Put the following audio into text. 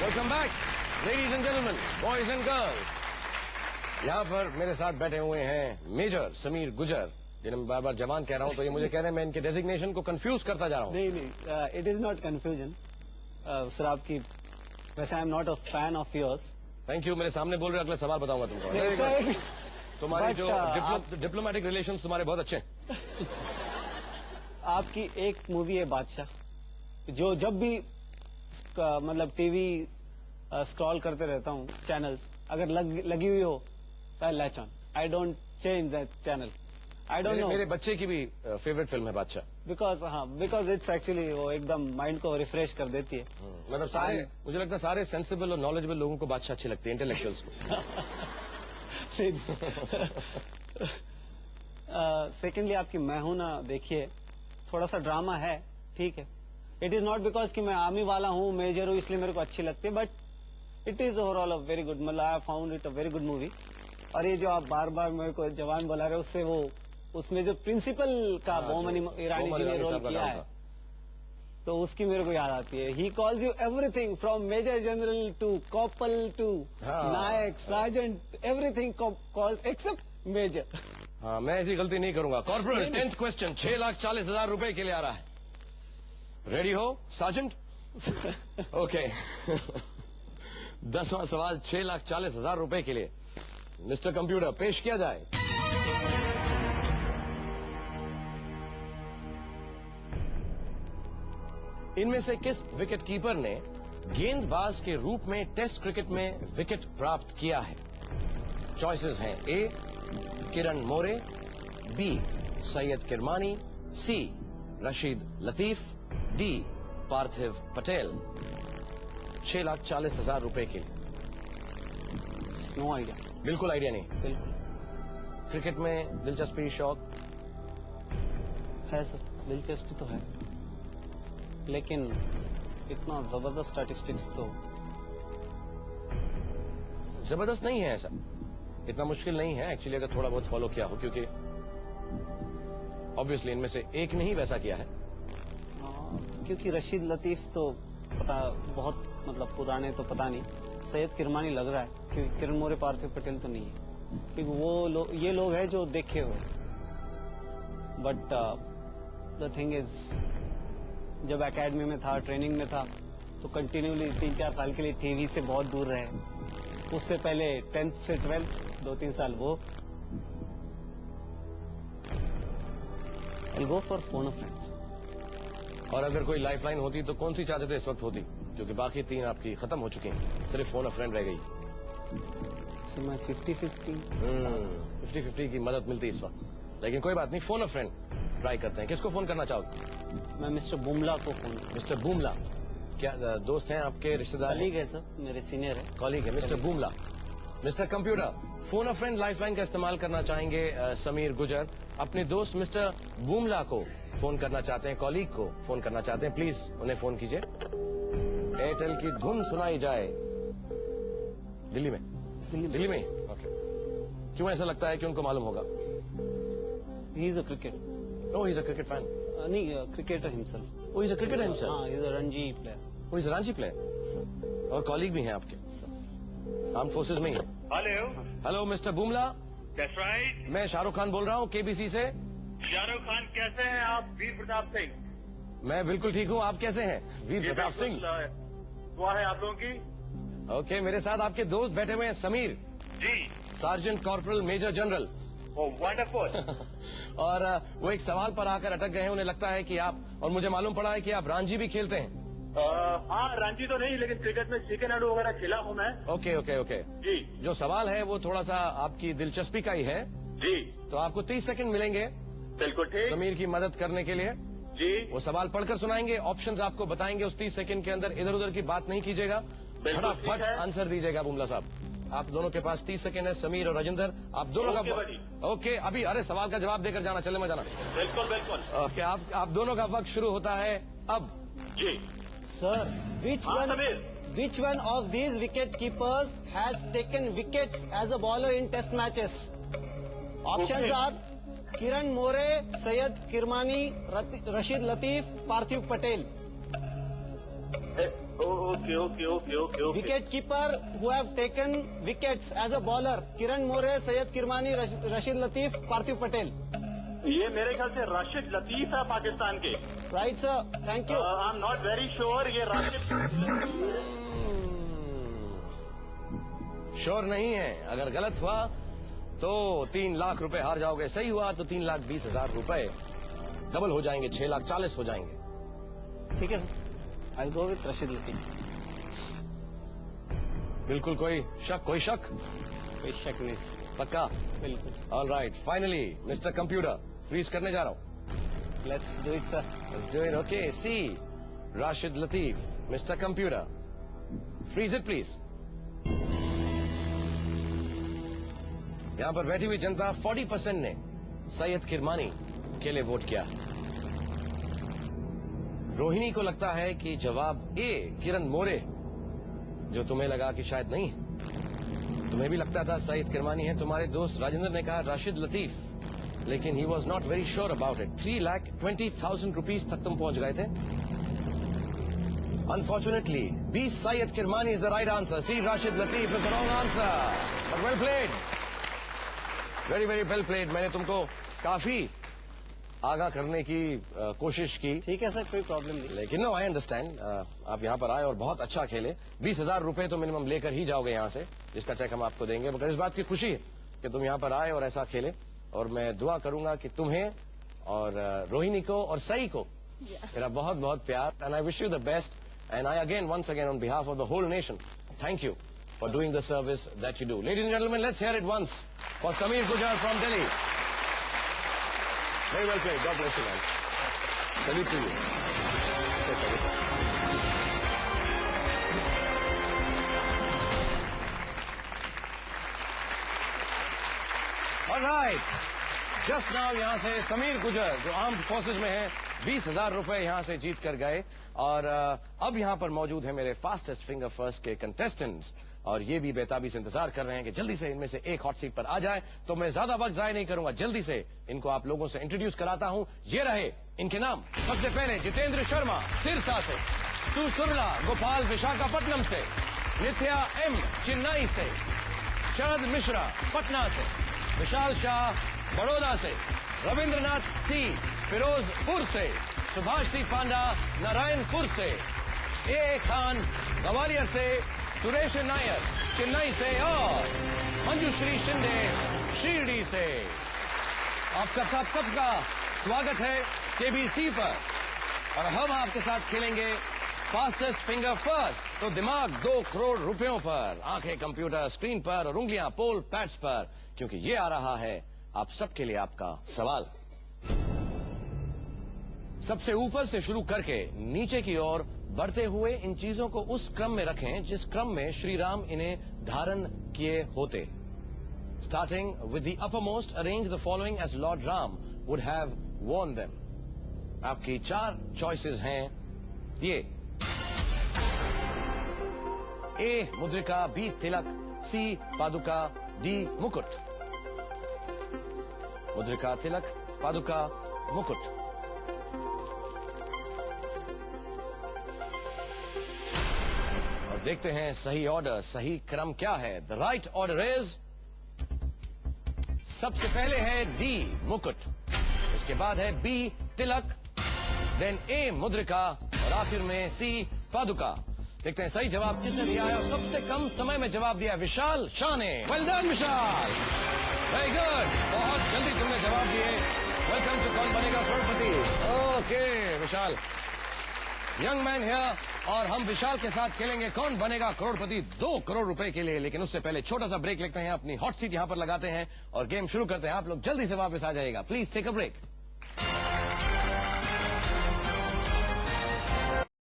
Welcome back ladies and gentleman, boys and girls. यहाँ पर मेरे साथ बैठे हुए हैं मेजर समीर गुजर, जिन्हें मैं बार बार जवान कह रहा हूँ तो ये मुझे कह रहे हैं मैं इनके डेजिग्नेशन को कंफ्यूज करता जा रहा हूँ। नहीं, it is not confusion sir. आपकी वैसे I am not a fan of yours. Thank you. मेरे सामने बोल रहे अगला सवाल बताऊंगा तुमको। तुम्हारी जो डिप्लोमेटिक रिलेशंस तुम्हारे बहुत अच्छे हैं। आपकी एक मूवी है बादशाह, जो जब भी मतलब टीवी स्क्रॉल करते रहता हूँ चैनल्स, अगर लगी हुई हो तो latch on. I don't change that channel. I don't know. मेरे बच्चे की भी फेवरेट फिल्म है बादशाह। बिकॉज इट्स एक्चुअली वो एकदम माइंड को रिफ्रेश कर देती है। मतलब सारे, मुझे लगता है सारे सेंसिबल और नॉलेजेबल लोगों को बादशाह अच्छी लगती है, इंटेलेक्चुअल्स को। सेकेंडली आपकी मैं हूं ना, देखिए थोड़ा सा ड्रामा है, ठीक है। इट इज नॉट बिकॉज कि मैं आर्मी वाला हूँ, मेजर हूँ, इसलिए मेरे को अच्छी लगती है, but it is overall a very good, मतलब I found it a very good movie. और ये जो आप बार बार मेरे को जवान बुला रहे हो, उससे वो उसमें जो प्रिंसिपल का बोमन ईरानी जी ने रोल किया है, तो उसकी मेरे को याद आती है। He calls you everything from major general to corporal to naik sergeant, everything calls except major. हाँ, मैं ऐसी गलती नहीं करूंगा। कॉर्पोरल 10th क्वेश्चन 6,40,000 रुपए के लिए आ रहा है। रेडी हो सार्जेंट? ओके। 10वां सवाल 6,40,000 रुपए के लिए। मिस्टर कंप्यूटर, पेश किया जाए। इनमें से किस विकेट कीपर ने गेंदबाज के रूप में टेस्ट क्रिकेट में विकेट प्राप्त किया है? चॉइसेस हैं ए किरण मोरे, बी सैयद किरमानी, सी रशीद लतीफ, डी पार्थिव पटेल। 6,40,000 रुपए के लिए। No idea. बिल्कुल आइडिया नहीं। बिल्कुल। क्रिकेट में दिलचस्पी, शौक है सर, दिलचस्पी तो है, लेकिन इतना जबरदस्त स्टैटिस्टिक्स तो जबरदस्त नहीं है। ऐसा इतना मुश्किल नहीं है एक्चुअली, अगर थोड़ा बहुत फॉलो किया हो, क्योंकि ऑब्वियसली इनमें से एक ने ही वैसा किया है। क्योंकि रशीद लतीफ तो पता, बहुत मतलब पुराने तो पता नहीं। सैयद किरमानी लग रहा है, क्योंकि किरण मोरे पार्थिव पटेल तो नहीं है, क्योंकि वो ये लोग हैं जो देखे हुए। बट द थिंग इज, जब एकेडमी में था, ट्रेनिंग में था, तो कंटिन्यूली 3-4 साल के लिए टीवी से बहुत दूर रहे। उससे पहले 10th से 12th 2-3 साल वो। I'll go for phone a friend। और अगर कोई लाइफलाइन होती तो कौन सी चाहते थे इस वक्त होती? क्योंकि बाकी 3 आपकी खत्म हो चुकी हैं, सिर्फ फोन अ फ्रेंड रह गई। सर मैं 50-50 की मदद मिलती इस वक्त, लेकिन कोई बात नहीं, फोन अ फ्रेंड ट्राई करते हैं। किसको फोन करना चाहोगे? मैं मिस्टर बुमला को फोन। मिस्टर बुमला क्या दोस्त हैं आपके, रिश्तेदार? कलीग है सर, मेरे सीनियर है। कॉलीग है mister Bumla. Mister computer, phone अ फ्रेंड लाइफलाइन का इस्तेमाल करना चाहेंगे समीर गुजर अपने दोस्त मिस्टर बुमला को फोन करना चाहते हैं, कॉलीग को फोन करना चाहते हैं, प्लीज उन्हें फोन कीजिए। एयरटेल की धुन सुनाई जाए। दिल्ली में? दिल्ली में। ओके। क्यों ऐसा लगता है कि उनको मालूम होगा? He is a cricket. Oh, he is a cricket fan. नहीं, cricketer himself. Oh, he is a cricketer himself. हाँ, he is a Ranji player. Oh, he is a Ranji player. और कॉलीग भी हैं आपके, आर्म फोर्सेज में ही है। Hello mister Bumla. That's right। मैं शाहरुख खान बोल रहा हूँ केबीसी से। शाहरुख खान कैसे हैं आप? वीर प्रताप सिंह। मैं बिल्कुल ठीक हूँ, आप कैसे हैं? वीर प्रताप सिंह। दुआ है आप लोगों की। ओके, मेरे साथ आपके दोस्त बैठे हुए हैं Sameer ji. Sergeant corporal major general. Oh wonderful. और वो एक सवाल पर आकर अटक गए हैं, उन्हें लगता है कि आप, और मुझे मालूम पड़ा है कि आप रणजी भी खेलते हैं। हाँ, रणजी तो नहीं, लेकिन क्रिकेट में चिकन एडो वगैरह खेला हूँ मैं। ओके ओके ओके जी। जो सवाल है वो थोड़ा सा आपकी दिलचस्पी का ही है जी। तो आपको 30 सेकंड मिलेंगे बिल्कुल ठीक। समीर की मदद करने के लिए। जी। वो सवाल पढ़कर सुनाएंगे, ऑप्शंस आपको बताएंगे, उस 30 सेकंड के अंदर इधर उधर की बात नहीं कीजिएगा, फटाफट आंसर दीजिएगा। बुमला साहब, आप दोनों के पास 30 सेकंड है, समीर और राजेंद्र, आप दोनों का। ओके, अभी अरे सवाल का जवाब देकर जाना, चले मैं जाना। बिल्कुल बिल्कुल। ओके, आप दोनों का वक्त शुरू होता है अब। जी sir, which one of these wicket keepers has taken wickets as a bowler in test matches? Options are Kiran More, Syed Kirmani, Rashid Latif, Parthiv Patel. Okay, okay, okay, okay, okay. Wicket keeper who have taken wickets as a bowler: Kiran More, Syed Kirmani, Rashid Latif, Parthiv Patel. ये मेरे ख्याल से राशिद लतीफ है पाकिस्तान के. Right, sir. Thank you. I am not very sure ये Rashid. Sure नहीं है. अगर गलत हुआ तो 3 लाख रुपए हार जाओगे, सही हुआ तो 3,20,000 रुपए डबल हो जाएंगे, 6,40,000 हो जाएंगे. ठीक है sir. I'll go with Rashid Latif. बिल्कुल कोई शक? कोई शक नहीं. पक्का? बिल्कुल. All right, finally mister computer freeze करने जा रहा हूं. Let's do it, sir. Let's do it. Okay, see, Rashid Latif, Mr. Computer, freeze it, please. यहां पर बैठी हुई जनता 40% ने सैयद किरमानी के लिए वोट किया. रोहिणी को लगता है कि जवाब ए किरण मोरे, जो तुम्हें लगा कि शायद नहीं है. तुम्हें भी लगता था सैयद किरमानी है. तुम्हारे दोस्त राजेंद्र ने कहा राशिद लतीफ, लेकिन he was not very sure about it. 3,20,000 rupees तक तुम पहुंच गए थे. Unfortunately B Syed Kirmani is the right answer. C Rashid Latif is the wrong answer. But well played, very very well played. मैंने तुमको काफी आगाह करने की कोशिश की. ठीक है सर, कोई प्रॉब्लम नहीं. लेकिन नो, आई अंडरस्टैंड. आप यहाँ पर आए और बहुत अच्छा खेले. 20,000 रुपए तो मिनिमम लेकर ही जाओगे यहाँ से, जिसका चेक हम आपको देंगे. मगर इस बात की खुशी है कि तुम यहाँ पर आए और ऐसा खेले. और मैं दुआ करूंगा कि तुम्हें और रोहिणी को और सई को मेरा बहुत बहुत प्यार. And I wish you the best. And I again once again on behalf of the whole nation thank you for doing the service that you do. Ladies and gentleman, let's hear it once for Sameer Gujar from Delhi. Very well played. God bless you man. Salute to you. Alright, just now यहां से समीर गुजर, जो armed forces में है, 20,000 रुपए यहां से जीत कर गए. और अब यहां पर मौजूद है मेरे फास्टेस्ट फिंगर फर्स्ट के कंटेस्टेंट्स, और ये भी बेताबी से इंतजार कर रहे हैं कि जल्दी से इनमें से एक हॉट सीट पर आ जाए. तो मैं ज्यादा वक्त जाया नहीं करूंगा, जल्दी से इनको आप लोगों से इंट्रोड्यूस कराता हूं. ये रहे इनके नाम. सबसे पहले जितेंद्र शर्मा सिरसा से, सुरला गोपाल विशाखापट्टनम से, नित्या एम चेन्नई से, शरद मिश्रा पटना से, विशाल शाह बड़ौदा से, रविंद्रनाथ सी फिरोजपुर से, सुभाष सिंह पांडा नारायणपुर से, ए खान ग्वालियर से, सुरेश नायर चेन्नई से और मंजुश्री शिंदे शिरडी से. आपका सबका स्वागत है केबीसी पर. और हम आपके साथ खेलेंगे फास्टेस्ट फिंगर फर्स्ट. तो दिमाग 2 करोड़ रुपयों पर, आंखें कंप्यूटर स्क्रीन पर और उंगलियां पोल पैड्स पर, क्योंकि ये आ रहा है आप सबके लिए आपका सवाल. सबसे ऊपर से शुरू करके नीचे की ओर बढ़ते हुए इन चीजों को उस क्रम में रखें जिस क्रम में श्री राम इन्हें धारण किए होते. Starting with the uppermost, arrange the following as Lord Ram would have worn them. आपकी 4 चॉइसेस हैं ये: ए मुद्रिका, बी तिलक, सी पादुका, डी मुकुट. मुद्रिका, तिलक, पादुका, मुकुट. और देखते हैं सही ऑर्डर, सही क्रम क्या है. द राइट ऑर्डर इज, सबसे पहले है डी मुकुट, उसके बाद है बी तिलक, देन ए मुद्रिका और आखिर में सी पादुका. देखते हैं सही जवाब किसने दिया है. और सबसे कम समय में जवाब दिया विशाल शाह ने. Well done Vishal, very good. बहुत जल्दी तुमने जवाब दिए. Welcome to Kaun Banega Crorepati. Okay Vishal, young man here. और हम विशाल के साथ खेलेंगे कौन बनेगा करोड़पति 2 करोड़ रुपए के लिए. लेकिन उससे पहले छोटा सा ब्रेक लेते हैं, अपनी हॉट सीट यहां पर लगाते हैं और गेम शुरू करते हैं. आप लोग जल्दी से वापस आ जाइएगा. Please take a break.